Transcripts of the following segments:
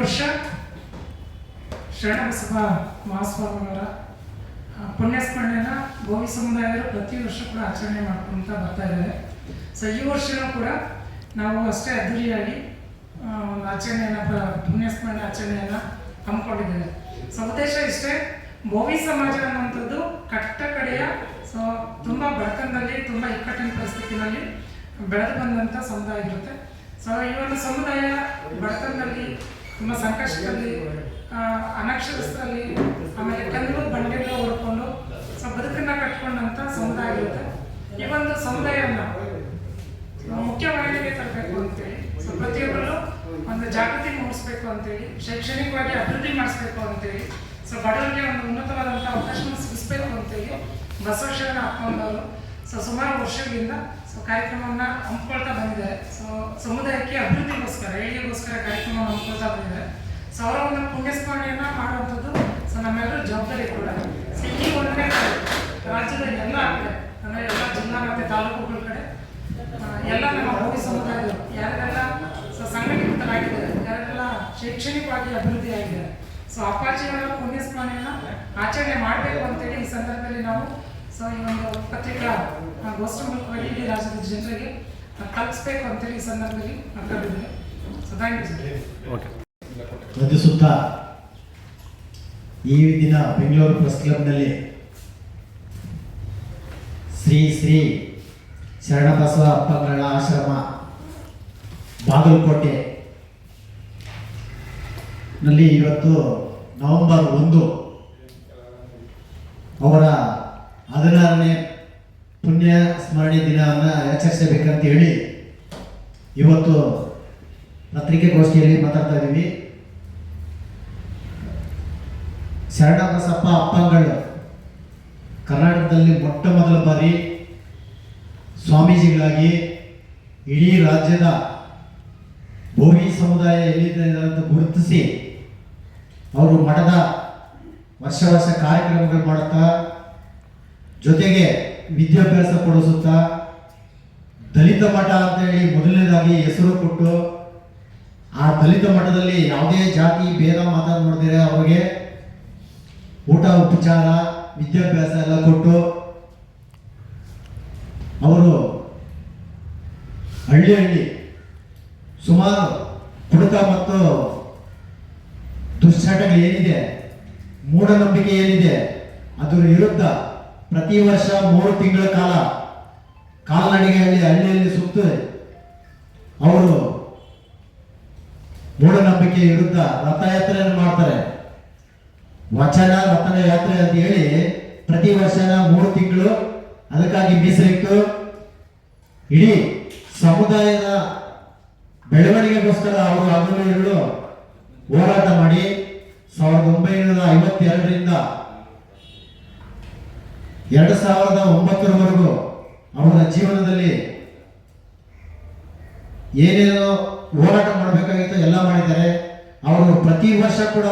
ವರ್ಷ ಶರಣಬಸವ ಮಹಾಸ್ವಾಮಿಯವರ ಪುಣ್ಯಸ್ಮರಣೆನ ಗೋವಿ ಸಮುದಾಯದವರು ಪ್ರತಿ ವರ್ಷ ಕೂಡ ಆಚರಣೆ ಮಾಡ್ಕೊಳ್ತಾ ಬರ್ತಾ ಇದ್ದಾರೆ. ಸೊ ಈ ವರ್ಷವೂ ಕೂಡ ನಾವು ಅಷ್ಟೇ ಅದ್ದೂರಿಯಾಗಿ ಒಂದು ಆಚರಣೆಯನ್ನು ಪುಣ್ಯಸ್ಮರಣೆ ಆಚರಣೆಯನ್ನು ಹಮ್ಮಿಕೊಂಡಿದ್ದೇವೆ. ಸೊ ಉದ್ದೇಶ ಇಷ್ಟೇ, ಬೋವಿ ಸಮಾಜ ಅನ್ನುವಂಥದ್ದು ಕಟ್ಟ ಕಡೆಯ ಸೊ ತುಂಬ ಬಡತನದಲ್ಲಿ ತುಂಬ ಇಕ್ಕಟ್ಟಿನ ಪರಿಸ್ಥಿತಿನಲ್ಲಿ ಬೆಳೆದು ಬಂದಂಥ ಸಮುದಾಯ ಇರುತ್ತೆ. ಸೊ ಈ ಒಂದು ಸಮುದಾಯ ಬಡತನದಲ್ಲಿ ತುಂಬ ಸಂಕಷ್ಟದಲ್ಲಿ ಅನಕ್ಷರಸ್ಥರಲ್ಲಿ ಆಮೇಲೆ ಕಲ್ಲು ಬಂಡೆಗಳು ಹೊಡ್ಕೊಂಡು ಸೊ ಬದುಕನ್ನು ಕಟ್ಕೊಂಡಂಥ ಸಮುದಾಯ ಇರುತ್ತೆ. ಈ ಒಂದು ಸಮುದಾಯವನ್ನು ಮುಖ್ಯವಾಹಿನಿಗೆ ತರಬೇಕು ಅಂತೇಳಿ, ಸೊ ಪ್ರತಿಯೊಬ್ಬರು ಒಂದು ಜಾಗೃತಿ ಮೂಡಿಸ್ಬೇಕು ಅಂತೇಳಿ, ಶೈಕ್ಷಣಿಕವಾಗಿ ಅಭಿವೃದ್ಧಿ ಮಾಡಿಸ್ಬೇಕು ಅಂತೇಳಿ, ಸೊ ಬಡವರಿಗೆ ಒಂದು ಉನ್ನತವಾದಂಥ ಅವಕಾಶವನ್ನು ಸಿಗಿಸ್ಬೇಕು ಅಂತೇಳಿ ಬಸವೇಶ್ವರನ ಹಾಕೊಂಡವರು ಸೊ ಸುಮಾರು ವರ್ಷಗಳಿಂದ ಸೊ ಕಾರ್ಯಕ್ರಮವನ್ನು ಹಮ್ಮಿಕೊಳ್ತಾ ಬಂದಿದ್ದಾರೆ. ಸೊ ಸಮುದಾಯಕ್ಕೆ ಅಭಿವೃದ್ಧಿಗೋಸ್ಕರ ಏಳಿಗೆಗೋಸ್ಕರ ಕಾರ್ಯಕ್ರಮವನ್ನು ಹಮ್ಮಿಕೊಳ್ತಾ ಬಂದಿದ್ದಾರೆ. ಸೊ ಅವರ ಒಂದು ಪುಣ್ಯಸ್ಮರಣೆಯನ್ನು ಮಾಡುವಂಥದ್ದು ಸೊ ನಮ್ಮೆಲ್ಲರೂ ಜವಾಬ್ದಾರಿ ಕೂಡ. ಸೊ ಈ ಒಂದನೇ ರಾಜ್ಯದ ಎಲ್ಲ ಕಡೆ ಅಂದರೆ ಎಲ್ಲ ಜಿಲ್ಲಾ ಮತ್ತು ತಾಲೂಕುಗಳ ಕಡೆ ಎಲ್ಲ ನಮ್ಮ ಬೋವಿ ಸಮುದಾಯದವರು ಯಾರೆಲ್ಲ ಸೊ ಸಂಘಟಿತರಾಗಿದ್ದಾರೆ, ಯಾರೆಲ್ಲ ಶೈಕ್ಷಣಿಕವಾಗಿ ಅಭಿವೃದ್ಧಿ ಆಗಿದ್ದಾರೆ, ಸೊ ಅಪ್ಪಾಜಿಯವರ ಪುಣ್ಯಸ್ಮರಣೆಯನ್ನು ಆಚರಣೆ ಮಾಡಬೇಕು ಅಂತೇಳಿ ಈ ಸಂದರ್ಭದಲ್ಲಿ ನಾವು ಸೊ ಈ ಒಂದು ಪತ್ರಿಕಾ ಗೋಷ್ಠಿ ಮೂಲಕವಾಗಿ ಇಡೀ ರಾಜ್ಯದ ಜನರಿಗೆ ತಲುಪಿಸ್ಬೇಕು ಅಂತೇಳಿ ಈ ಸಂದರ್ಭದಲ್ಲಿ ಮಾತಾಡಿದ್ದೇವೆ. So thank you sir. ಒಂದು ಸುತ್ತ ಈ ದಿನ ಬೆಂಗಳೂರು ಪ್ರೆಸ್ ಕ್ಲಬ್ನಲ್ಲಿ ಶ್ರೀ ಶ್ರೀ ಶರಣಬಸವ ಅಪ್ಪಂಗಳ ಆಶ್ರಮ ಬಾಗಲಕೋಟೆ ನಲ್ಲಿ ಇವತ್ತು ನವೆಂಬರ್ 1 ಅವರ 16ನೇ ಪುಣ್ಯ ಸ್ಮರಣೆ ದಿನವನ್ನು ಆಚರಿಸಬೇಕಂತ ಹೇಳಿ ಇವತ್ತು ಪತ್ರಿಕೆಗೋಷ್ಠಿಯಲ್ಲಿ ಮಾತಾಡ್ತಾ ಇದ್ದೀವಿ. ಶರಣಬಸಪ್ಪ ಅಪ್ಪಂಗಳು ಕರ್ನಾಟಕದಲ್ಲಿ ಮೊಟ್ಟ ಮೊದಲ ಬಾರಿ ಸ್ವಾಮೀಜಿಗಳಾಗಿ ಇಡೀ ರಾಜ್ಯದ ಬೋವಿ ಸಮುದಾಯ ಎಲ್ಲಿದೆ ಅಂತ ಗುರುತಿಸಿ ಅವರು ಮಠದ ವರ್ಷ ಕಾರ್ಯಕ್ರಮಗಳು ಮಾಡುತ್ತಾ ಜೊತೆಗೆ ವಿದ್ಯಾಭ್ಯಾಸ ಕೊಡಿಸುತ್ತಾ ದಲಿತ ಮಠ ಅಂತೇಳಿ ಮೊದಲನೇದಾಗಿ ಹೆಸರು ಕೊಟ್ಟು ಆ ದಲಿತ ಮಠದಲ್ಲಿ ಯಾವುದೇ ಜಾತಿ ಭೇದ ಮಾತಾಡದಿರ ಅವರಿಗೆ ಊಟ ಉಪಚಾರ ವಿದ್ಯಾಭ್ಯಾಸ ಎಲ್ಲ ಕೊಟ್ಟು ಅವರು ಹಳ್ಳಿ ಸುಮಾರು ಕುಡುಕ ಮತ್ತು ದುಶ್ಚಟಗಳು ಏನಿದೆ, ಮೂಢನಂಬಿಕೆ ಏನಿದೆ ಅದರ ವಿರುದ್ಧ ಪ್ರತಿ ವರ್ಷ 3 ತಿಂಗಳ ಕಾಲ ಕಾಲ್ನಡಿಗೆಯಲ್ಲಿ ಹಳ್ಳಿಯಲ್ಲಿ ಸುತ್ತು ಅವರು ಮೂಢನಂಬಿಕೆ ವಿರುದ್ಧ ರಥಯಾತ್ರೆಯನ್ನು ಮಾಡ್ತಾರೆ. ವಚನ ರಥನ ಯಾತ್ರೆ ಅಂತ ಹೇಳಿ ಪ್ರತಿ ವರ್ಷನ 3 ತಿಂಗಳು ಅದಕ್ಕಾಗಿ ಮೀಸಲಿಟ್ಟು ಇಡೀ ಸಮುದಾಯದ ಬೆಳವಣಿಗೆಗೋಸ್ಕರ ಅವರು ಹಗಲು ಹೋರಾಟ ಮಾಡಿ 1952ರಿಂದ 2009ರವರೆಗೂ ಅವರ ಜೀವನದಲ್ಲಿ ಏನೇನೋ ಹೋರಾಟ ಮಾಡಬೇಕಾಗಿತ್ತು ಎಲ್ಲ ಮಾಡಿದ್ದಾರೆ. ಅವರು ಪ್ರತಿ ವರ್ಷ ಕೂಡ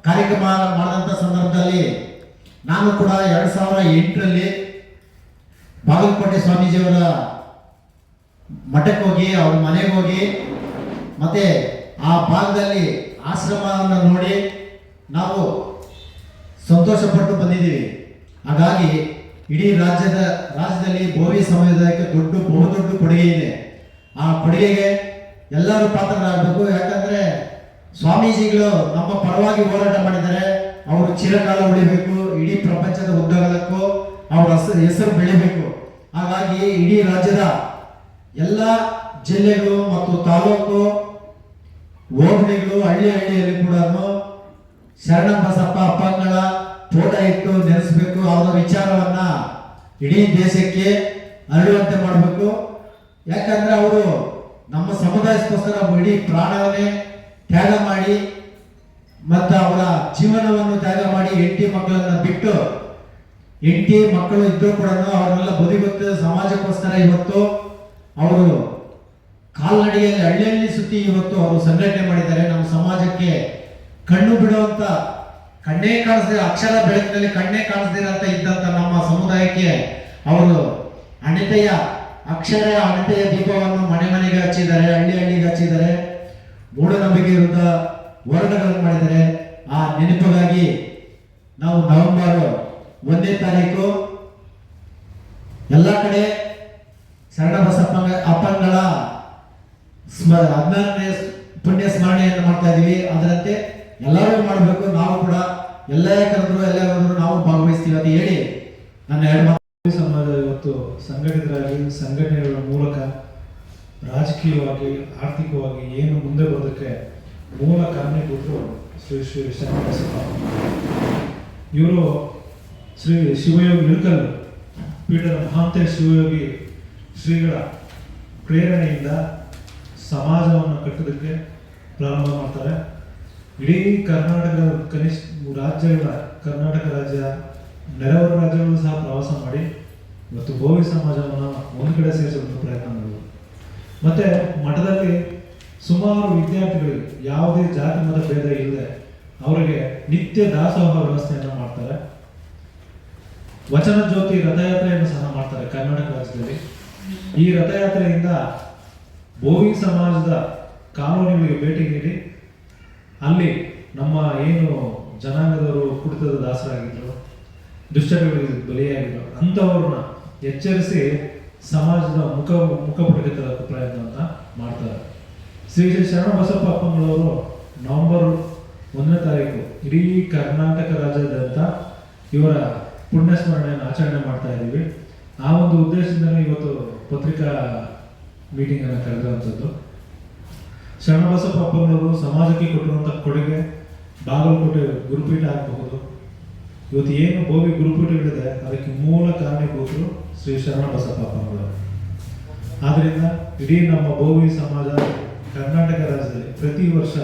ಕಾರ್ಯಕ್ರಮ ಮಾಡಿದಂಥ ಸಂದರ್ಭದಲ್ಲಿ ನಾನು ಕೂಡ 2008ರಲ್ಲಿ ಬಾಗಲಕೋಟೆ ಸ್ವಾಮೀಜಿಯವರ ಮಠಕ್ಕೆ ಹೋಗಿ ಅವ್ರ ಮನೆಗೆ ಹೋಗಿ ಮತ್ತೆ ಆ ಭಾಗದಲ್ಲಿ ಆಶ್ರಮವನ್ನು ನೋಡಿ ನಾವು ಸಂತೋಷಪಟ್ಟು ಬಂದಿದ್ದೀವಿ. ಹಾಗಾಗಿ ಇಡೀ ರಾಜ್ಯದಲ್ಲಿ ಬೋವಿ ಸಮುದಾಯಕ್ಕೆ ಬಹುದೊಡ್ಡ ಕೊಡುಗೆ ಇದೆ. ಆ ಕೊಡುಗೆಗೆ ಎಲ್ಲರೂ ಪಾತ್ರರಾಗಬೇಕು. ಯಾಕಂದ್ರೆ ಸ್ವಾಮೀಜಿಗಳು ನಮ್ಮ ಪರವಾಗಿ ಹೋರಾಟ ಮಾಡಿದ್ದಾರೆ. ಅವರು ಚಿರಕಾಲ ಉಳಿಬೇಕು, ಇಡೀ ಪ್ರಪಂಚದ ಉದ್ದಗಲಕ್ಕೂ ಅವರ ಹೆಸರು ಬೆಳಿಬೇಕು. ಹಾಗಾಗಿ ಇಡೀ ರಾಜ್ಯದ ಎಲ್ಲ ಜಿಲ್ಲೆಗಳು ಮತ್ತು ತಾಲೂಕು ಹೋಬಳಿಗಳು ಹಳ್ಳಿಯಲ್ಲಿ ಕೂಡ ಶರಣಬಸಪ್ಪ ಅಪ್ಪಂಗಳ ಫೋಟೋ ಇಟ್ಟು ನೆನೆಸಬೇಕು. ಅವರ ವಿಚಾರವನ್ನ ಇಡೀ ದೇಶಕ್ಕೆ ಹರಡುವಂತೆ ಮಾಡಬೇಕು. ಯಾಕಂದ್ರೆ ಅವರು ನಮ್ಮ ಸಮುದಾಯಕ್ಕೋಸ್ಕರ ಇಡೀ ಪ್ರಾಣವನ್ನೇ ತ್ಯಾಗ ಮಾಡಿ ಮತ್ತು ಅವರ ಜೀವನವನ್ನು ತ್ಯಾಗ ಮಾಡಿ ಹೆಂಡತಿ ಮಕ್ಕಳನ್ನ ಬಿಟ್ಟು, ಹೆಂಡತಿ ಮಕ್ಕಳು ಇದ್ರೂ ಕೂಡ ಅವರನ್ನೆಲ್ಲ ಬದಿಗೊತ್ತು ಸಮಾಜಕ್ಕೋಸ್ಕರ ಇವತ್ತು ಅವರು ಕಾಲ್ನಡಿಗೆಯಲ್ಲಿ ಹಳ್ಳಿಯಲ್ಲಿ ಸುತ್ತಿ ಇವತ್ತು ಅವರು ಸಂಘಟನೆ ಮಾಡಿದ್ದಾರೆ. ನಮ್ಮ ಸಮಾಜಕ್ಕೆ ಕಣ್ಣು ಬಿಡುವಂತ, ಕಣ್ಣೇ ಕಾಣಿಸದೆ ಅಕ್ಷರ ಬೆಳಕಿನಲ್ಲಿ ಕಣ್ಣೇ ಕಾಣಿಸದಿರಂತ ಇದ್ದಂತ ನಮ್ಮ ಸಮುದಾಯಕ್ಕೆ ಅವರು ಅಣತೆಯ ದೀಪವನ್ನು ಮನೆಗೆ ಹಚ್ಚಿದ್ದಾರೆ, ಹಳ್ಳಿಗೆ ಹಚ್ಚಿದ್ದಾರೆ. ಮೂಢನಂಬಿಕೆ ವಿರುದ್ಧ ಹೋರಾಟಗಳನ್ನು ಮಾಡಿದ್ದಾರೆ. ಆ ನೆನಪಿಗಾಗಿ ನಾವು ನವೆಂಬರ್ 1ನೇ ತಾರೀಕು ಎಲ್ಲ ಕಡೆ ಶರಣಬಸಪ್ಪ ಅಪ್ಪಂಗಳ 14ನೇ ಪುಣ್ಯ ಸ್ಮರಣೆಯನ್ನು ಮಾಡ್ತಾ ಇದೀವಿ. ಅದರಂತೆ ಎಲ್ಲರೂ ಮಾಡಬೇಕು. ನಾವು ಕೂಡ ಎಲ್ಲೇ ಕರೆದ್ರು ಎಲ್ಲೇ ಹೋದ್ರು ನಾವು ಭಾಗವಹಿಸ್ತೀವಿ ಅಂತ ಹೇಳಿ ನನ್ನ 2 ಮಾತು. ಸಮಾಜ ಇವತ್ತು ಸಂಘಟಿತರಾಗಿ ಸಂಘಟನೆಗಳ ಮೂಲಕ ರಾಜಕೀಯವಾಗಿ ಆರ್ಥಿಕವಾಗಿ ಏನು ಮುಂದೆ ಬರೋದಕ್ಕೆ ಮೂಲ ಕಾರಣೀಭೂತರು ಶ್ರೀ ಶ್ರೀ ಶರಣಬಸಪ್ಪ. ಇವರು ಶ್ರೀ ಶಿವಯೋಗಿ ಇಳಕಲ್ಲು ಪೀಠದ ಮಹಾಂತೇಶ ಶಿವಯೋಗಿ ಶ್ರೀಗಳ ಪ್ರೇರಣೆಯಿಂದ ಸಮಾಜವನ್ನು ಕಟ್ಟೋದಕ್ಕೆ ಪ್ರಾರಂಭ ಮಾಡ್ತಾರೆ. ಇಡೀ ಕರ್ನಾಟಕದ ಕನಿಷ್ಠ ರಾಜ್ಯಗಳ ಕರ್ನಾಟಕ ರಾಜ್ಯ ನೆರೆಹೊರೆ ರಾಜ್ಯಗಳು ಸಹ ಪ್ರವಾಸ ಮಾಡಿ ಇವತ್ತು ಬೋವಿ ಸಮಾಜವನ್ನು ಒಂದು ಕಡೆ ಸೇರಿಸೋದಕ್ಕೆ ಪ್ರಯತ್ನ ಮಾಡಿದರು. ಮತ್ತೆ ಮಠದಲ್ಲಿ ಸುಮಾರು ವಿದ್ಯಾರ್ಥಿಗಳಿಗೆ ಯಾವುದೇ ಜಾತಿ ಮತ ಭೇದ ಇಲ್ಲದೆ ಅವರಿಗೆ ನಿತ್ಯ ದಾಸೋಹ ವ್ಯವಸ್ಥೆಯನ್ನು ಮಾಡ್ತಾರೆ. ವಚನ ಜ್ಯೋತಿ ರಥಯಾತ್ರೆಯನ್ನು ಸಹ ಮಾಡ್ತಾರೆ ಕರ್ನಾಟಕ ರಾಜ್ಯದಲ್ಲಿ. ಈ ರಥಯಾತ್ರೆಯಿಂದ ಬೋವಿ ಸಮಾಜದ ಕಾಲೋನಿಗಳಿಗೆ ಭೇಟಿ ನೀಡಿ ಅಲ್ಲಿ ನಮ್ಮ ಏನು ಜನಾಂಗದವರು ಕುಡಿತದ ದಾಸರಾಗಿದ್ರು, ದುಶ್ಚಟಗಳಿಗೆ ಬಲಿಯಾಗಿದ್ರು ಅಂಥವ್ರನ್ನ ಎಚ್ಚರಿಸಿ ಸಮಾಜದ ಮುಖಪುಟಕ್ಕೆ ತರಕ್ಕೆ ಪ್ರಯತ್ನವನ್ನು ಮಾಡ್ತಾರೆ. ಶ್ರೀ ಶ್ರೀ ಶರಣಬಸಪ್ಪ ಅಪ್ಪಂಗಳವರು ನವೆಂಬರ್ 1ನೇ ತಾರೀಕು ಇಡೀ ಕರ್ನಾಟಕ ರಾಜ್ಯಾದ್ಯಂತ ಇವರ ಪುಣ್ಯ ಸ್ಮರಣೆಯನ್ನು ಆಚರಣೆ ಮಾಡ್ತಾ ಇದ್ದೀವಿ. ಆ ಒಂದು ಉದ್ದೇಶದಿಂದಲೇ ಇವತ್ತು ಪತ್ರಿಕಾ ಮೀಟಿಂಗ್ ಅನ್ನು ಕರೆದಿರುವಂಥದ್ದು. ಶರಣಬಸಪ್ಪ ಅಪ್ಪಂಗಳವರು ಸಮಾಜಕ್ಕೆ ಕೊಟ್ಟಿರುವಂಥ ಕೊಡುಗೆ ಬಾಗಲಕೋಟೆ ಗುರುಪೀಠ ಆಗಬಹುದು. ಇವತ್ತು ಏನು ಬೋವಿ ಗುರುಪೀಠಗಳಿದೆ ಅದಕ್ಕೆ ಮೂಲ ಕಾರಣೀಭೂತರು ಶ್ರೀ ಶರಣಬಸಪ್ಪ ಅಪ್ಪಂಗಳವರು. ಆದ್ದರಿಂದ ಇಡೀ ನಮ್ಮ ಬೋವಿ ಸಮಾಜ ಕರ್ನಾಟಕ ರಾಜ್ಯದಲ್ಲಿ ಪ್ರತಿ ವರ್ಷ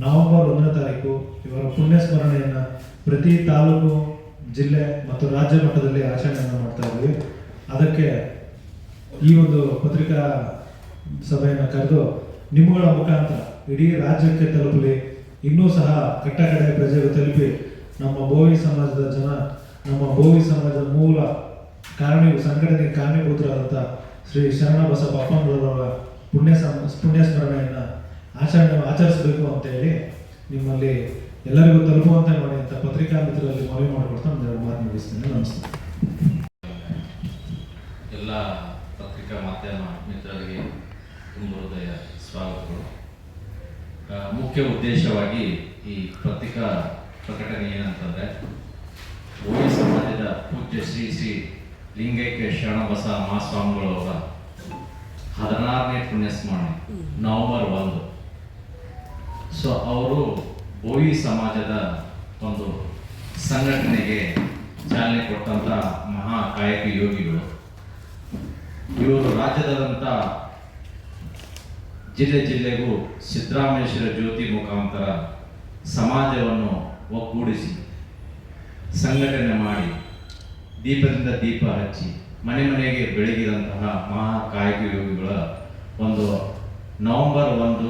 ನವೆಂಬರ್ 1ನೇ ತಾರೀಕು ಇವರ ಪುಣ್ಯ ಸ್ಮರಣೆಯನ್ನು ಪ್ರತಿ ತಾಲೂಕು, ಜಿಲ್ಲೆ ಮತ್ತು ರಾಜ್ಯ ಮಟ್ಟದಲ್ಲಿ ಆಚರಣೆಯನ್ನು ಮಾಡ್ತಾ ಇದ್ದೀವಿ. ಅದಕ್ಕೆ ಈ ಒಂದು ಪತ್ರಿಕಾ ಸಭೆಯನ್ನು ಕರೆದು ನಿಮ್ಮಗಳ ಮುಖಾಂತರ ಇಡೀ ರಾಜ್ಯಕ್ಕೆ ತಲುಪಲಿ, ಇನ್ನೂ ಸಹ ಕಟ್ಟಕಡೆ ಪ್ರಜೆಗೆ ತಲುಪಿ ನಮ್ಮ ಬೋವಿ ಸಮಾಜದ ಜನ, ನಮ್ಮ ಬೋವಿ ಸಮಾಜದ ಮೂಲ ಸಂಘಟನೆಗೆ ಕಾರಣೀಭೂತರಾದಂಥ ಶ್ರೀ ಶರಣಬಸಪ್ಪ ಅಪ್ಪಂಗಳವರ ಪುಣ್ಯ ಸ್ಮರಣೆಯನ್ನು ಆಚರಿಸಬೇಕು ಅಂತ ಹೇಳಿ ನಿಮ್ಮಲ್ಲಿ ಎಲ್ಲರಿಗೂ ತಲುಪುವಂತೆ ಮಾಡಿ ಅಂತ ಪತ್ರಿಕಾ ಮಿತ್ರರಲ್ಲಿ ಮನವಿ ಮಾಡಿಕೊಡ್ತಾ ಒಂದೆರಡು ಮಾತು ಮುಗಿಸ್ತೇನೆ. ನಮಸ್ತೆ. ಎಲ್ಲ ಪತ್ರಿಕಾ ಮಾಧ್ಯಮ ಮಿತ್ರರಿಗೆ ತುಂಬ ಹೃದಯ ಸ್ವಾಗತಗಳು. ಮುಖ್ಯ ಉದ್ದೇಶವಾಗಿ ಈ ಪತ್ರಿಕಾ ಪ್ರಕಟಣೆ ಏನಂತಂದರೆ, ಬೋವಿ ಸಮಾಜದ ಪೂಜ್ಯ ಶ್ರೀ ಶ್ರೀ ಲಿಂಗೈಕ್ಯ ಶರಣಬಸ ಮಹಾಸ್ವಾಮಿಗಳವರ 16ನೇ ಪುಣ್ಯಸ್ಮರಣೆ ನವೆಂಬರ್ 1. ಸೊ ಅವರು ಬೋವಿ ಸಮಾಜದ ಒಂದು ಸಂಘಟನೆಗೆ ಚಾಲನೆ ಕೊಟ್ಟಂಥ ಮಹಾ ಕಾಯಕ ಯೋಗಿಗಳು. ಇವರು ರಾಜ್ಯದಾದಂಥ ಜಿಲ್ಲೆಗೂ ಸಿದ್ದರಾಮೇಶ್ವರ ಜ್ಯೋತಿ ಮುಖಾಂತರ ಸಮಾಜವನ್ನು ಒಗ್ಗೂಡಿಸಿ ಸಂಘಟನೆ ಮಾಡಿ ದೀಪದಿಂದ ದೀಪ ಹಚ್ಚಿ ಮನೆ ಮನೆಗೆ ಬೆಳಗಿದಂತಹ ಮಹಾ ಕಾಯಕ ಯೋಗಿಗಳ ಒಂದು ನವೆಂಬರ್ 1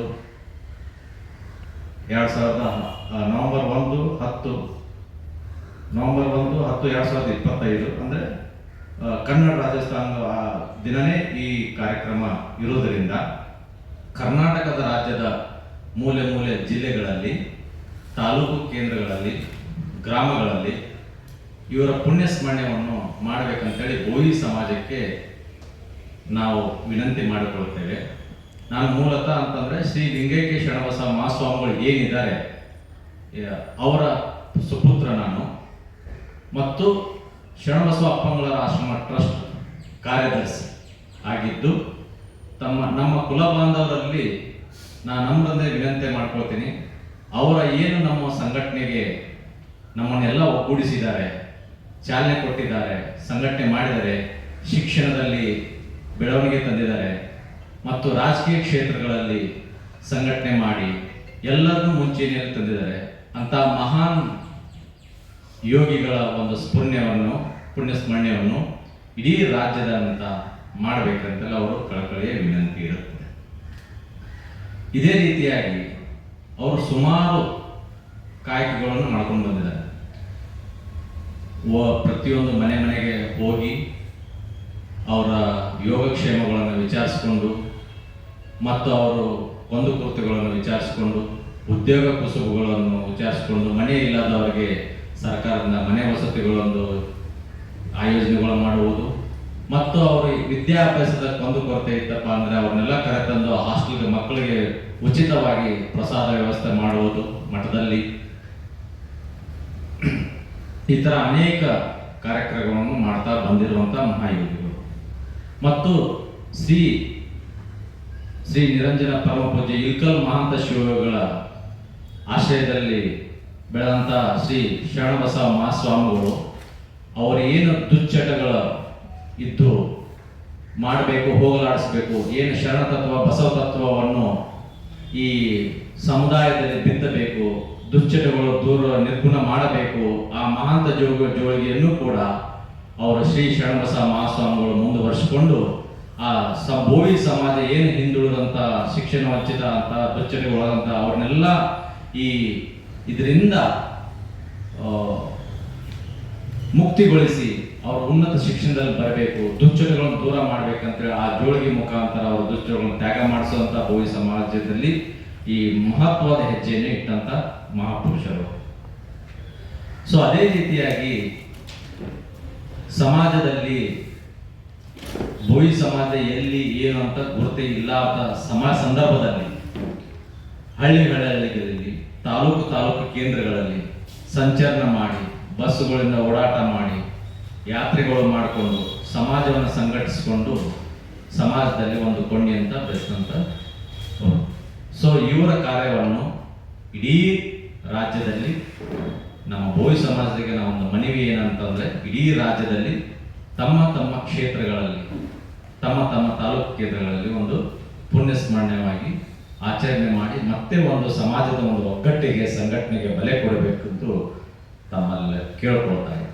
2025 ಅಂದರೆ ಕನ್ನಡ ರಾಜ್ಯೋತ್ಸವ ದಿನನೇ ಈ ಕಾರ್ಯಕ್ರಮ ಇರುವುದರಿಂದ ಕರ್ನಾಟಕದ ರಾಜ್ಯದ ಮೂಲೆ ಮೂಲೆ ಜಿಲ್ಲೆಗಳಲ್ಲಿ, ತಾಲೂಕು ಕೇಂದ್ರಗಳಲ್ಲಿ, ಗ್ರಾಮಗಳಲ್ಲಿ ಇವರ ಪುಣ್ಯ ಸ್ಮರಣೆಯನ್ನು ಮಾಡಬೇಕಂತೇಳಿ ಬೋವಿ ಸಮಾಜಕ್ಕೆ ನಾವು ವಿನಂತಿ ಮಾಡಿಕೊಳ್ಳುತ್ತೇವೆ. ನಾನು ಮೂಲತಃ ಅಂತಂದರೆ ಶ್ರೀ ಲಿಂಗೈಕ್ಯ ಶರಣಬಸ ಮಹಾಸ್ವಾಮಿಗಳು ಏನಿದ್ದಾರೆ ಅವರ ಸುಪುತ್ರ ನಾನು, ಮತ್ತು ಶರಣಬಸವ ಅಪ್ಪಂಗಳವರ ಆಶ್ರಮ ಟ್ರಸ್ಟ್ ಕಾರ್ಯದರ್ಶಿ ಆಗಿದ್ದು ನಮ್ಮ ಕುಲ ಬಾಂಧವರಲ್ಲಿ ನಾನು ನಮ್ಮದೊಂದೇ ವಿನಂತಿ ಮಾಡ್ಕೊಳ್ತೀನಿ. ಅವರ ಏನು ನಮ್ಮ ಸಂಘಟನೆಗೆ ನಮ್ಮನ್ನೆಲ್ಲ ಒಗ್ಗೂಡಿಸಿದ್ದಾರೆ, ಚಾಲನೆ ಕೊಟ್ಟಿದ್ದಾರೆ, ಸಂಘಟನೆ ಮಾಡಿದ್ದಾರೆ, ಶಿಕ್ಷಣದಲ್ಲಿ ಬೆಳವಣಿಗೆ ತಂದಿದ್ದಾರೆ ಮತ್ತು ರಾಜಕೀಯ ಕ್ಷೇತ್ರಗಳಲ್ಲಿ ಸಂಘಟನೆ ಮಾಡಿ ಎಲ್ಲರನ್ನೂ ಮುಂಚೂಣಿಯಲ್ಲಿ ತಂದಿದ್ದಾರೆ. ಅಂಥ ಮಹಾನ್ ಯೋಗಿಗಳ ಒಂದು ಪುಣ್ಯ ಸ್ಮರಣೆಯನ್ನು ಇಡೀ ರಾಜ್ಯದಂತ ಮಾಡಬೇಕಂತೆಲ್ಲ ಅವರು ಕಳಕಳಿಯ ವಿನಂತಿ ಇರುತ್ತದೆ. ಇದೇ ರೀತಿಯಾಗಿ ಅವರು ಸುಮಾರು ಕಾಯಕಗಳನ್ನು ಮಾಡ್ಕೊಂಡು ಬಂದಿದ್ದಾರೆ. ಪ್ರತಿಯೊಂದು ಮನೆಗೆ ಹೋಗಿ ಅವರ ಯೋಗಕ್ಷೇಮಗಳನ್ನು ವಿಚಾರಿಸಿಕೊಂಡು ಮತ್ತು ಅವರು ಕುಂದುಕೊರತೆಗಳನ್ನು ವಿಚಾರಿಸಿಕೊಂಡು ಉದ್ಯೋಗ ಕುಸುಬುಗಳನ್ನು ವಿಚಾರಿಸಿಕೊಂಡು ಮನೆ ಇಲ್ಲದವರಿಗೆ ಸರ್ಕಾರದಿಂದ ಮನೆ ವಸತಿಗಳೊಂದು ಆಯೋಜನೆಗಳು ಮಾಡುವುದು ಮತ್ತು ಅವರು ವಿದ್ಯಾಭ್ಯಾಸದ ಕೊರತೆ ಇತ್ತಪ್ಪ ಅಂದರೆ ಅವ್ರನ್ನೆಲ್ಲ ಕರೆತಂದು ಹಾಸ್ಟೆಲ್ಗೆ ಮಕ್ಕಳಿಗೆ ಉಚಿತವಾಗಿ ಪ್ರಸಾದ ವ್ಯವಸ್ಥೆ ಮಾಡುವುದು ಮಠದಲ್ಲಿ. ಈ ಥರ ಅನೇಕ ಕಾರ್ಯಕ್ರಮಗಳನ್ನು ಮಾಡ್ತಾ ಬಂದಿರುವಂಥ ಮಹಾಯೋಗಿಗಳು. ಮತ್ತು ಶ್ರೀ ನಿರಂಜನ ಪರಮ ಪೂಜ್ಯ ಇಲ್ಕಲ್ ಮಹಾಂತ ಶಿವಗಳ ಆಶ್ರಯದಲ್ಲಿ ಬೆಳೆದಂಥ ಶ್ರೀ ಶರಣಬಸವ ಮಹಾಸ್ವಾಮಿಗಳು ಅವರು ಏನು ದುಶ್ಚಟಗಳ ಇದ್ದು ಮಾಡಬೇಕು, ಹೋಗಲಾಡಿಸಬೇಕು, ಏನು ಶರಣ ತತ್ವ ಬಸವ ತತ್ವವನ್ನು ಈ ಸಮುದಾಯದಲ್ಲಿ ಬಿತ್ತಬೇಕು, ದುಶ್ಚಟಗಳು ದೂರ ನಿರ್ಗುಣ ಮಾಡಬೇಕು, ಆ ಮಹಾಂತ ಜೋಳಿಗೆಯನ್ನು ಕೂಡ ಅವರು ಶ್ರೀ ಶರಣಬಸವ ಮಹಾಸ್ವಾಮಿಗಳು ಮುಂದುವರಿಸಿಕೊಂಡು ಆ ಬೋವಿ ಸಮಾಜ ಏನು ಹಿಂದುಳಿದಂಥ ಶಿಕ್ಷಣ ವಂಚಿತ ಅಂತ ದುಶ್ಚಟಗಳಂತ ಅವ್ರನ್ನೆಲ್ಲ ಇದರಿಂದ ಮುಕ್ತಿಗೊಳಿಸಿ ಅವರು ಉನ್ನತ ಶಿಕ್ಷಣದಲ್ಲಿ ಬರಬೇಕು, ದುಶ್ಚಟಗಳನ್ನು ದೂರ ಮಾಡ್ಬೇಕಂತೇಳಿ ಆ ಜೋಳಿಗೆ ಮುಖಾಂತರ ಅವರು ದುಶ್ಚಟಗಳನ್ನು ತ್ಯಾಗ ಮಾಡಿಸುವಂಥ ಬೋವಿ ಸಮಾಜದಲ್ಲಿ ಈ ಮಹತ್ವದ ಹೆಜ್ಜೆಯನ್ನು ಇಟ್ಟಂತ ಮಹಾಪುರುಷರು. ಸೊ ಅದೇ ರೀತಿಯಾಗಿ ಸಮಾಜದಲ್ಲಿ ಬೋವಿ ಸಮಾಜ ಎಲ್ಲಿ ಏನು ಅಂತ ಗುರುತೇ ಇಲ್ಲ ಅಂತ ಸಂದರ್ಭದಲ್ಲಿ ಹಳ್ಳಿಗಳಲ್ಲಿ ತಾಲೂಕು ಕೇಂದ್ರಗಳಲ್ಲಿ ಸಂಚಲನ ಮಾಡಿ ಬಸ್ಸುಗಳಿಂದ ಓಡಾಟ ಮಾಡಿ ಯಾತ್ರೆಗಳು ಮಾಡಿಕೊಂಡು ಸಮಾಜವನ್ನು ಸಂಘಟಿಸಿಕೊಂಡು ಸಮಾಜದಲ್ಲಿ ಒಂದು ಕೊಂಡಿ ಅಂತ ಬೆಳೆಸಿದಂಥ. ಸೊ ಇವರ ಕಾರ್ಯವನ್ನು ಇಡೀ ರಾಜ್ಯದಲ್ಲಿ ನಮ್ಮ ಬೋವಿ ಸಮಾಜಕ್ಕೆ ನಾವು ಒಂದು ಮನವಿ ಏನಂತಂದ್ರೆ, ಇಡೀ ರಾಜ್ಯದಲ್ಲಿ ತಮ್ಮ ತಮ್ಮ ಕ್ಷೇತ್ರಗಳಲ್ಲಿ ತಮ್ಮ ತಾಲೂಕು ಕೇಂದ್ರಗಳಲ್ಲಿ ಒಂದು ಪುಣ್ಯ ಸ್ಮರಣೆಯಾಗಿ ಆಚರಣೆ ಮಾಡಿ ಮತ್ತೆ ಒಂದು ಸಮಾಜದ ಒಂದು ಒಗ್ಗಟ್ಟಿಗೆ ಸಂಘಟನೆಗೆ ಬಲೆ ಕೊಡಬೇಕೆಂದು ತಮ್ಮಲ್ಲಿ ಕೇಳ್ಕೊಳ್ತಾ ಇದ್ದಾರೆ.